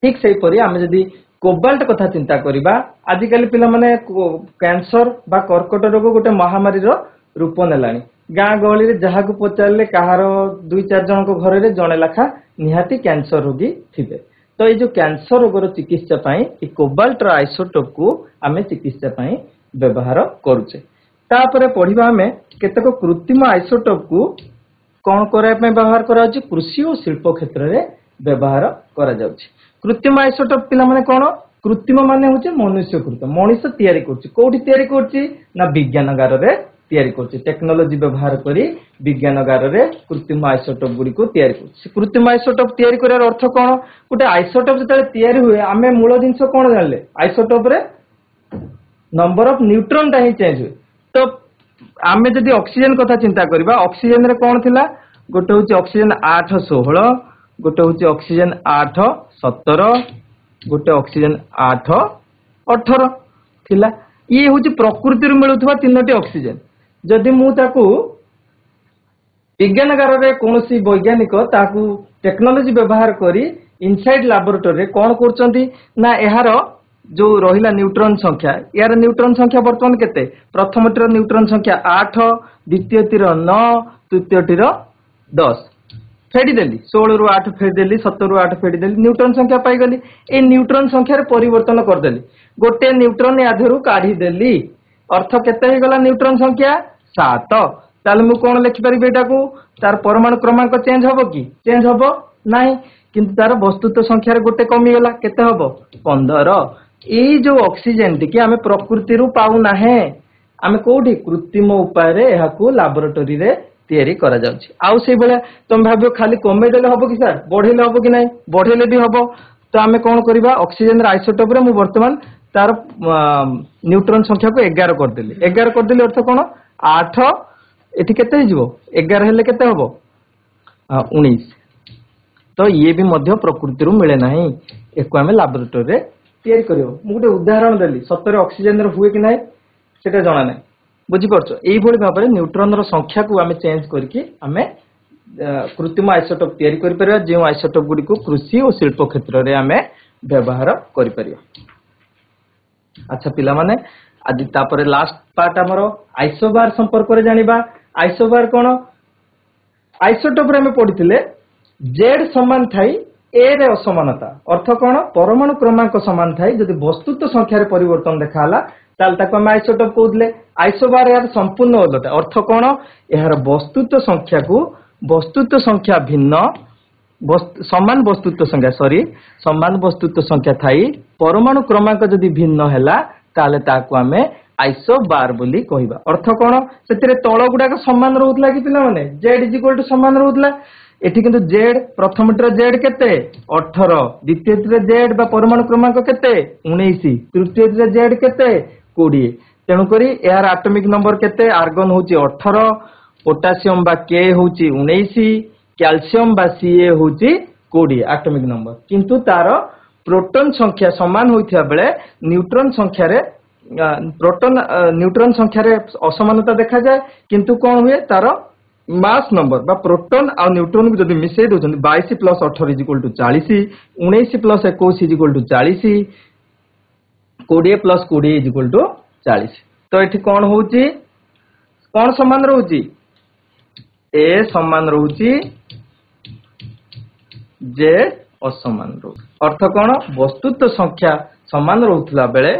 ठीक सेही परि आमे जदि कोबाल्ट कथा चिंता करिबा आजिकल पिला माने कैंसर बा कर्कट रोग गोटे महामारी रो रूप नेलानी। गाँ गहली रे जहाँ को पचारले कहार 2-4 जन को घर रे जणे लाखा निहाती कैंसर रोगी थिबे। तो ये जो कैंसर रोगर चिकित्सा पाई ए कोबाल्ट रो आइसोटोप को आमे चिकित्सा पाई व्यवहार करूचे। तापरे पढिबा आमे केतक कृत्रिम आइसोटोप को कोन करे पे व्यवहार करा जाउची कृषि और शिल्प क्षेत्र रे व्यवहार करा जाउची। कृत्रिम आइसोटोप पिला माने कोन कृत्रिम माने होचे मनुष्य कृत मनुष्य तयारी करची। कोठी तयारी करची ना विज्ञानगार रे तयारी करची। टेक्नोलॉजी व्यवहार करी विज्ञानगार रे कृत्रिम आइसोटोप गुडी को तयारी करची। कृत्रिम आइसोटोप तयारी करार अर्थ कोन गोटे आइसोटोप जतले तयारी हुए आमे मूल जिंस कोन जानले आइसोटोप रे नंबर ऑफ न्यूट्रॉन ता ही चेंज हुए। तो आमे जदि ऑक्सीजन कथा चिंता करबा ऑक्सीजन रे कोन थिला गोटे होची ऑक्सीजन 8-16 गोटे होची ऑक्सीजन 8-17 गोटे ऑक्सीजन 8-18 थिला। ये होची प्रकृति रू मिलुथवा तीनोटी ऑक्सीजन। जदि मु ताकू विज्ञानगार रे कोनोसी वैज्ञानिक ताकू टेक्नोलॉजी व्यवहार करी इनसाइड लैबोरेटरी रे कोन करचंती ना एहार जो रहिला न्यूट्रॉन संख्या यार न्यूट्रॉन संख्या वर्तमान केते प्रथमटीर न्यूट्रॉन संख्या 8 द्वितीयटीर 9 तृतीयटीर 10 फेडी देली 16 रु 8 फेडी देली 17 रु 8 फेडी देली न्यूट्रॉन संख्या पाई गली। ए न्यूट्रॉन संख्या रे परिवर्तन कर देली गोटे न्यूट्रॉन याधरू काढी देली अर्थ केते हे गला न्यूट्रॉन संख्या 7। ताले मु कोन लिखि परिबे एटा को तार परमाणु क्रमांक चेंज होबो कि चेंज होबो नाही किंतु तार वस्तुत्व संख्या रे गोटे कमी गला केते होबो 15। ए जो ऑक्सीजन टी के हमें प्रकृति रु पाउ नाहे आमे कोठी कृत्रिम उपाय रे एहा को लैबोरेटरी रे तयारी करा जाउची। आउ से बेले तुम भाबियो खाली कमे देले होबो कि सर बढ़ेले होबो कि नाही बढ़ेले भी होबो। तो आमे कोन करिबा ऑक्सीजन रे आइसोटोप रे मु वर्तमान तार न्यूट्रॉन संख्या को 11 कर देली 11 कर देली अर्थ कोन 8 एठी केते हिजबो 11 हेले केते होबो 19। तो ये भी मध्य प्रकृति रु मिले नाही एको आमे लैबोरेटरी रे तयारी करियो। मु गोटे उदाहरण देली सत्तर ऑक्सीजन रे हुए कि नाही सेटा जणा नाही बुझी परछो। एई भली भाबरे न्यूट्रॉन रो संख्या को आमे चेंज करके आमे कृत्रिम आइसोटोप तयारी करि परिया जे आइसोटोप गुडी को कृषि और शिल्प क्षेत्र रे आमे व्यवहार करि परिया। अच्छा पिला माने आदि तापरे लास्ट पार्ट हमरो आइसोबार संपर्क रे जानिबा। आइसोबार कोन आइसोटोप रे हमें पढिथिले Z समान थाई A रे असमानता अर्थ कोन परमाणु क्रमांक समान थाई जदि वस्तुत्व संख्या रे परिवर्तन देखाला ताल ताको हम आइसोटोप कहउतले। आइसोबार यार संपूर्ण उलटा अर्थ कोन यार वस्तुत्व संख्या को वस्तुत्व संख्या भिन्न समान वस्तुत्व संख्या समान वस्तुत्व संख्या थाई परमाणु क्रमांक जदि भिन्न हैला ताले ताको हमें आइसोबार बोली कहिबा। अर्थ कोन सेतिरे तळ गुडा को समान रहउतला कि पिला माने Z समान रहउतला एठी किंतु Z प्रथमटर Z केते 18 द्वितीयटर Z बा परमाणु क्रमांक केते 19 तृतीयटर Z केते 20 तेणु करी यार एटॉमिक नंबर केते आर्गन होची 18 पोटासियम बा K होची 19 कैल्शियम बा Ca होची 20 एटॉमिक नंबर किंतु तार प्रोटॉन संख्या समान होइथिया बेले न्यूट्रॉन संख्या रे प्रोटॉन न्यूट्रॉन संख्या रे असमानता देखा जाए किंतु कोन हुए तार मास नंबर बा प्रोटॉन आ न्यूट्रॉन को जदी मिसै दोछन 22 + 18 = 40 19 + 21 = 40 20 + 20 = 40 तो एठी कोन होउची कोन समान रहउची ए समान रहउची जे असमान रहउ अर्थ कोन वस्तुत्व संख्या समान रहउतला बेले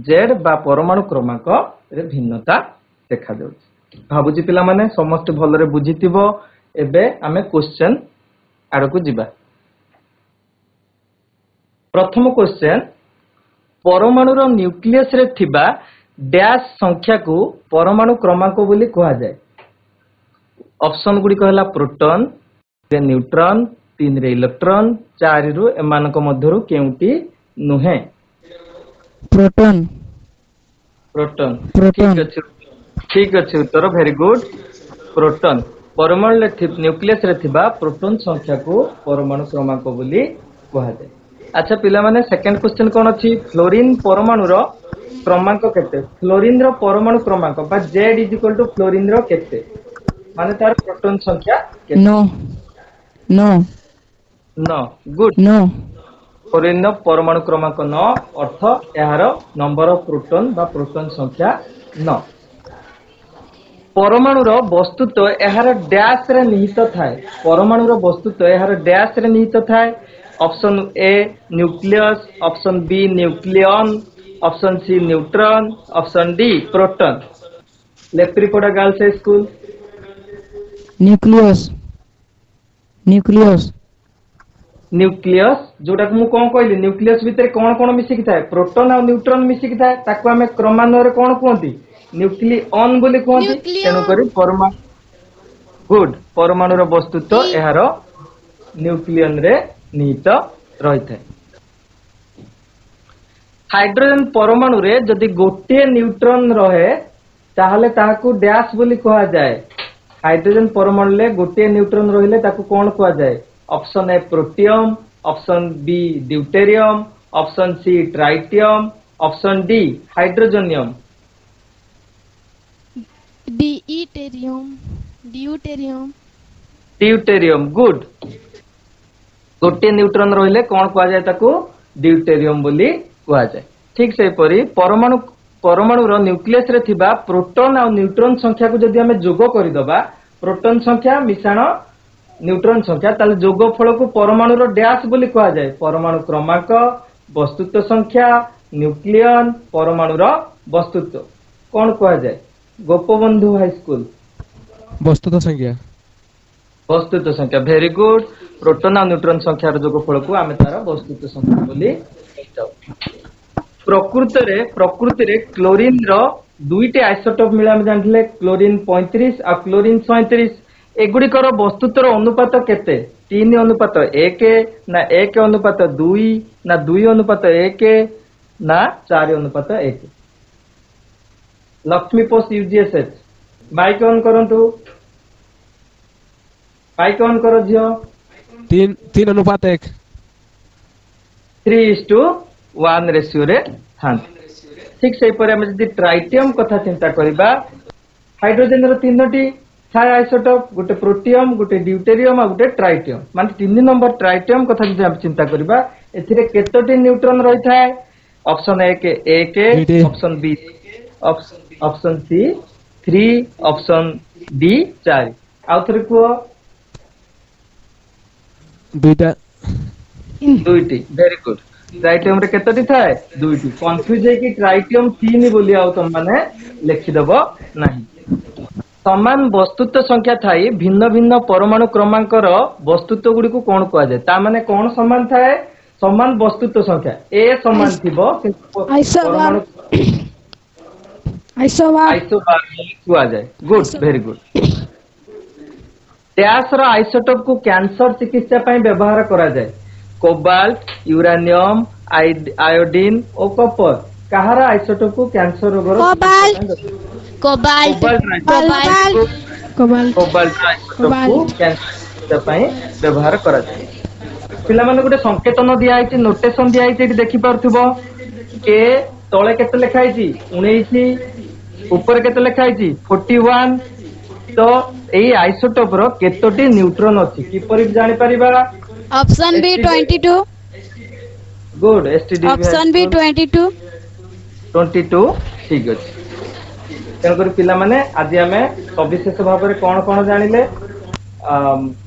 जेड बा परमाणु क्रमांक रे भिन्नता देखा जाउची भाबुची पिला माने समस्त भलरे बुझितिबो एबे आमे क्वेश्चन आडकू जिबा प्रथम क्वेश्चन परमाणु रो न्यूक्लियस रे थिबा डैश संख्या को परमाणु क्रमांक बोली कहा जाए ऑप्शन गुडी कहला प्रोटॉन रे न्यूट्रॉन 3 रे इलेक्ट्रॉन 4 रु एमानक मध्यरु केउटी नुहे प्रोटॉन प्रोटॉन प्रोटॉन ठीक अछि उत्तर वेरी गुड प्रोटॉन परमाणु रे न्यूक्लियस रे थिबा प्रोटॉन संख्या को परमाणु क्रमांक बोली कहा जाए अच्छा पिला माने सेकंड क्वेश्चन कोन अछि फ्लोरीन परमाणु रो क्रमांक केते फ्लोरीन रो परमाणु क्रमांक बा Z = फ्लोरीन रो केते माने तार प्रोटॉन संख्या केते no no no good no fluorine रो परमाणु क्रमांक 9 अर्थ यार नंबर ऑफ प्रोटॉन बा प्रोटॉन संख्या 9 परमाणु रो वस्तुत्व यार डैश रे निहित थाए परमाणु रो वस्तुत्व यार डैश रे निहित थाए option A nucleus option B nucleon option C neutron option D proton लेप्रीपोडा girls high school nucleus nucleus nucleus जोटा को मु कोन कहली न्यूक्लियस भीतर कोन कोन मिसिक थाए प्रोटॉन और न्यूट्रॉन मिसिक थाए ताको हमें क्रमान्वय रे कोन कहंती न्यूक्लियन बोली कहंती तेनु करी परमाणु गुड परमाणु रो वस्तुत्व एहार न्यूक्लियन रे निहित रही थाए हाइड्रोजन परमाणु रे जदि गोटे न्यूट्रॉन रहे ताहले ताहाकू डैश बोली कहा जाए हाइड्रोजन परमाणु ले गोटे न्यूट्रॉन रहिले ताकू कोन कहा जाए option A protium option B deuterium option C tritium option D hydrogenium deuterium deuterium deuterium good गोटे न्यूट्रॉन रहिले कोन कहा जाए ताकू ड्यूटेरियम बोली कहा जाए ठीक से परी परमाणु परमाणु रो न्यूक्लियस रे थिबा प्रोटॉन और न्यूट्रॉन संख्या को जदि हमें जोग करि दबा प्रोटॉन संख्या मिश्रण न्यूट्रॉन संख्या ताले जोगफल को परमाणु रो डैश बोली कहा जाए परमाणु क्रमांक वस्तुत्व संख्या न्यूक्लियन परमाणु रो वस्तुत्व कोन कहा जाए गोपबंधु हाई स्कूल वस्तुत्व संख्या वेरी गुड प्रोटॉन और न्यूट्रॉन संख्या रो जोगफल को आमे तार वस्तुत्व संख्या बोली प्रकृति रे क्लोरीन रो दुईटे आइसोटोप मिला हम जानथिले क्लोरीन 35 और क्लोरीन 37 एगुड़िकर वस्तुत्वर अनुपात केते 3:1 ना 1:2 ना 2:1 ना 4:1 लक्ष्मी पोस्ट यूजीएसएच माइक ऑन करंतु माइक ऑन करो जियो 3:1 3:1 रेशियो रे थान ठीक से पर हम जदी ट्राइटियम कथा चिंता करिबा हाइड्रोजन रो तीनोटी थाय आइसोटोप गोटे प्रोटियम गोटे ड्यूटेरियम और गोटे ट्राइटियम माने 3 नंबर ट्राइटियम कथा जदी हम चिंता करिबा एथिरे केतोटी न्यूट्रॉन रही थाए ऑप्शन ए के 1 option B option C 3 option D 4 आउ थरे को दुईटी वेरी गुड ट्राइटियम रे केतोटी थाए दुईटी कंफ्यूज है कि ट्राइटियम 3 बोली आउ तुम माने लिखि दबो नाही समान वस्तुत्व संख्या थाई भिन्न भिन्न परमाणु क्रमांक रो वस्तुत्व गुडी को कोन कहा जाय ता माने कोन समान थाए समान वस्तुत्व संख्या ए समान थिबो परमाणु आइसोबार कहा जाय गुड वेरी गुड डैश रो आइसोटोप को कैंसर चिकित्सा पई व्यवहार करा जाय कोबाल्ट यूरेनियम आयोडीन और कॉपर कहारा आइसोटोप को कैंसर रोग रो कोबाल्ट कैंसर पई व्यवहार करा जाय पिला माने गोटे संकेतन दिया आइछि नोटेशन दिया आइछि देखि पारथुबो के तळे केते लिखा आइछि 19 ऊपर केते लिखा आइछि 41 तो एई आइसोटोप रो केतोटी न्यूट्रॉन अछि किपरि जानि परिबा option B 22 good STD option B 22 22 ठीक अछि तेणुकर पिला माने आज आमे सविशेष भाव में कौन कौन जानिले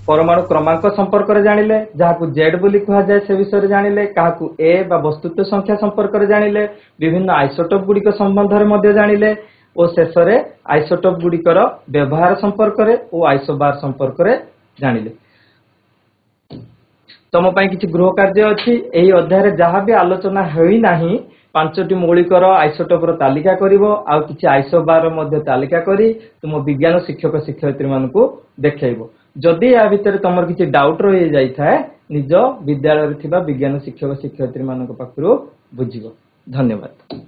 परमाणु क्रमांक संपर्क रे जानिले जहाकू जेड बोली कहा जाय से विषय जानिले काहाकू ए बा वस्तुत्व संख्या संपर्क रे जानिले विभिन्न आइसोटोप गुडी संबंध रे मध्ये जानिले ओ शेष रे आइसोटोप गुडीकर व्यवहार संपर्क रे ओ आइसोबार संपर्क रे जानिले तम पई किछि गृह कार्य अछि एही अध्याय रे जहां भी आलोचना होई नाही पांचटी मौलिकर आइसोटोप रो तालिका करिवो आ किछि आइसोबार मध्ये तालिका करी तुम विज्ञान शिक्षक शिक्षयित्री मानकू देखैबो जदि या भितर तमर किछि डाउट रहि जाई थाए निज विद्यालय रे थिबा विज्ञान शिक्षक शिक्षयित्री मानक पाखरु बुझिबो धन्यवाद।